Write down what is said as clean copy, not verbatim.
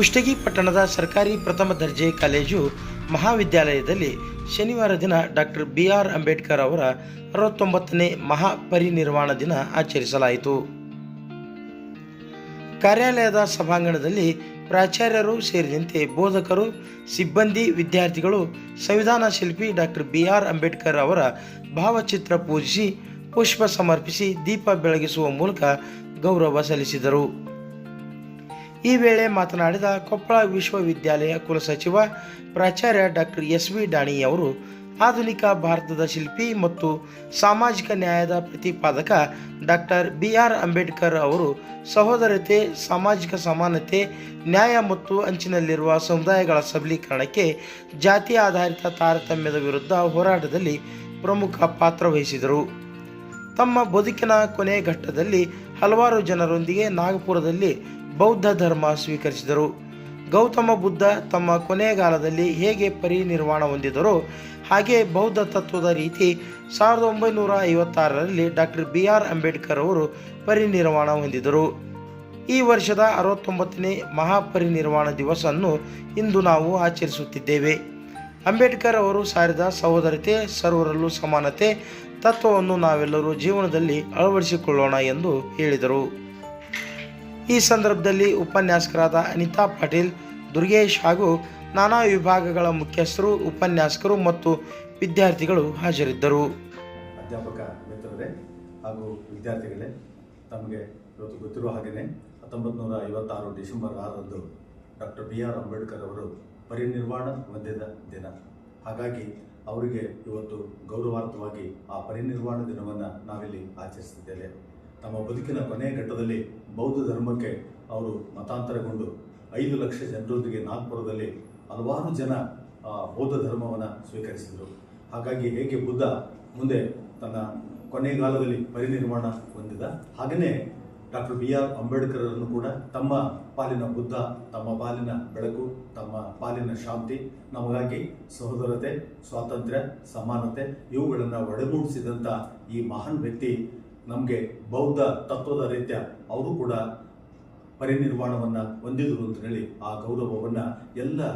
ಕುಷ್ಟಗಿ ಪಟ್ಟಣದ ಸರ್ಕಾರಿ ಪ್ರಥಮ ದರ್ಜೆ ಕಾಲೇಜು ಮಹಾವಿದ್ಯಾಲಯದಲ್ಲಿ ಶನಿವಾರ ದಿನ ಡಾಕ್ಟರ್ BR ಅಂಬೇಡ್ಕರ್ ಅವರ 69ನೇ ಮಹಾಪರಿನಿರ್ವಾಣ ದಿನ ಆಚರಿಸಲಾಯಿತು. ಕಾರ್ಯಾಲಯದ ಸಭಾಂಗಣದಲ್ಲಿ ಪ್ರಾಚಾರ್ಯರು ಸೇರಿದಂತೆ ಬೋಧಕರು, ಸಿಬ್ಬಂದಿ, ವಿದ್ಯಾರ್ಥಿಗಳು ಸಂವಿಧಾನ ಶಿಲ್ಪಿ ಡಾಕ್ಟರ್ BR ಅಂಬೇಡ್ಕರ್ ಅವರ ಭಾವಚಿತ್ರ ಪೂಜಿಸಿ ಪುಷ್ಪ ಸಮರ್ಪಿಸಿ ದೀಪ ಬೆಳಗಿಸುವ ಮೂಲಕ ಗೌರವ ಸಲ್ಲಿಸಿದರು. ಈ ವೇಳೆ ಮಾತನಾಡಿದ ಕೊಪ್ಪಳ ವಿಶ್ವವಿದ್ಯಾಲಯ ಕುಲಸಚಿವ ಪ್ರಾಚಾರ್ಯ ಡಾಕ್ಟರ್ SV ಡಾಣಿ ಅವರು ಆಧುನಿಕ ಭಾರತದ ಶಿಲ್ಪಿ ಮತ್ತು ಸಾಮಾಜಿಕ ನ್ಯಾಯದ ಪ್ರತಿಪಾದಕ ಡಾಕ್ಟರ್ BR ಅಂಬೇಡ್ಕರ್ ಅವರು ಸಹೋದರತೆ, ಸಾಮಾಜಿಕ ಸಮಾನತೆ, ನ್ಯಾಯ ಮತ್ತು ಅಂಚಿನಲ್ಲಿರುವ ಸಮುದಾಯಗಳ ಸಬಲೀಕರಣಕ್ಕೆ ಜಾತಿ ಆಧಾರಿತ ತಾರತಮ್ಯದ ವಿರುದ್ಧ ಹೋರಾಟದಲ್ಲಿ ಪ್ರಮುಖ ಪಾತ್ರ ವಹಿಸಿದರು. ತಮ್ಮ ಬದುಕಿನ ಕೊನೆ ಘಟ್ಟದಲ್ಲಿ ಹಲವಾರು ಜನರೊಂದಿಗೆ ನಾಗಪುರದಲ್ಲಿ ಬೌದ್ಧ ಧರ್ಮ ಸ್ವೀಕರಿಸಿದರು. ಗೌತಮ ಬುದ್ಧ ತಮ್ಮ ಕೊನೆಗಾಲದಲ್ಲಿ ಹೇಗೆ ಪರಿನಿರ್ವಾಣ ಹೊಂದಿದರೋ ಹಾಗೆ ಬೌದ್ಧ ತತ್ವದ ರೀತಿ 1956ರಲ್ಲಿ ಡಾಕ್ಟರ್ BR ಅಂಬೇಡ್ಕರ್ ಅವರು ಪರಿನಿರ್ವಾಣ ಹೊಂದಿದರು. ಈ ವರ್ಷದ 69ನೇ ಮಹಾಪರಿನಿರ್ವಾಣ ದಿವಸವನ್ನು ಇಂದು ನಾವು ಆಚರಿಸುತ್ತಿದ್ದೇವೆ. ಅಂಬೇಡ್ಕರ್ ಅವರು ಸಾರಿದ ಸಹೋದರತೆ, ಸರ್ವರಲ್ಲೂ ಸಮಾನತೆ ತತ್ವವನ್ನು ನಾವೆಲ್ಲರೂ ಜೀವನದಲ್ಲಿ ಅಳವಡಿಸಿಕೊಳ್ಳೋಣ ಎಂದು ಹೇಳಿದರು. ಈ ಸಂದರ್ಭದಲ್ಲಿ ಉಪನ್ಯಾಸಕರಾದ ಅನಿತಾ ಪಾಟೀಲ್, ದುರ್ಗೇಶ್ ಹಾಗೂ ನಾನಾ ವಿಭಾಗಗಳ ಮುಖ್ಯಸ್ಥರು, ಉಪನ್ಯಾಸಕರು ಮತ್ತು ವಿದ್ಯಾರ್ಥಿಗಳು ಹಾಜರಿದ್ದರು. ಅಧ್ಯಾಪಕ ಮಿತ್ರರೇ ಹಾಗೂ ವಿದ್ಯಾರ್ಥಿಗಳೇ, ತಮಗೆ ಇವತ್ತು ಗೊತ್ತಿರುವ ಹಾಗೆಯೇ 1956 ಡಿಸೆಂಬರ್ 6ರಂದು ಡಾಕ್ಟರ್ BR ಅಂಬೇಡ್ಕರ್ ಅವರು ಪರಿನಿರ್ವಾಣ ಹೊಂದಿದ ದಿನ. ಹಾಗಾಗಿ ಅವರಿಗೆ ಇವತ್ತು ಗೌರವಾರ್ಥವಾಗಿ ಆ ಪರಿನಿರ್ವಾಣ ದಿನವನ್ನು ನಾವಿಲ್ಲಿ ಆಚರಿಸುತ್ತಿದ್ದೇವೆ. ತಮ್ಮ ಬದುಕಿನ ಕೊನೆಯ ಘಟ್ಟದಲ್ಲಿ ಬೌದ್ಧ ಧರ್ಮಕ್ಕೆ ಅವರು ಮತಾಂತರಗೊಂಡು 5 ಲಕ್ಷ ಜನರೊಂದಿಗೆ ನಾಗ್ಪುರದಲ್ಲಿ ಹಲವಾರು ಜನ ಬೌದ್ಧ ಧರ್ಮವನ್ನು ಸ್ವೀಕರಿಸಿದರು. ಹಾಗಾಗಿ ಹೇಗೆ ಬುದ್ಧ ಮುಂದೆ ತನ್ನ ಕೊನೆಗಾಲದಲ್ಲಿ ಪರಿನಿರ್ವಾಣ ಹೊಂದಿದ, ಹಾಗೆಯೇ ಡಾಕ್ಟರ್ BR ಅಂಬೇಡ್ಕರನ್ನು ಕೂಡ ತಮ್ಮ ಪಾಲಿನ ಬುದ್ಧ, ತಮ್ಮ ಪಾಲಿನ ಬೆಳಕು, ತಮ್ಮ ಪಾಲಿನ ಶಾಂತಿ, ನಮಗಾಗಿ ಸಹೋದರತೆ, ಸ್ವಾತಂತ್ರ್ಯ, ಸಮಾನತೆ ಇವುಗಳನ್ನು ಒಡಗೂಡಿಸಿದಂಥ ಈ ಮಹಾನ್ ವ್ಯಕ್ತಿ ನಮಗೆ ಬೌದ್ಧ ತತ್ವದ ರೀತ್ಯ ಅವರು ಕೂಡ ಪರಿನಿರ್ವಾಣವನ್ನು ಹೊಂದಿದರು ಅಂತ ಹೇಳಿ ಆ ಗೌರವವನ್ನು ಎಲ್ಲ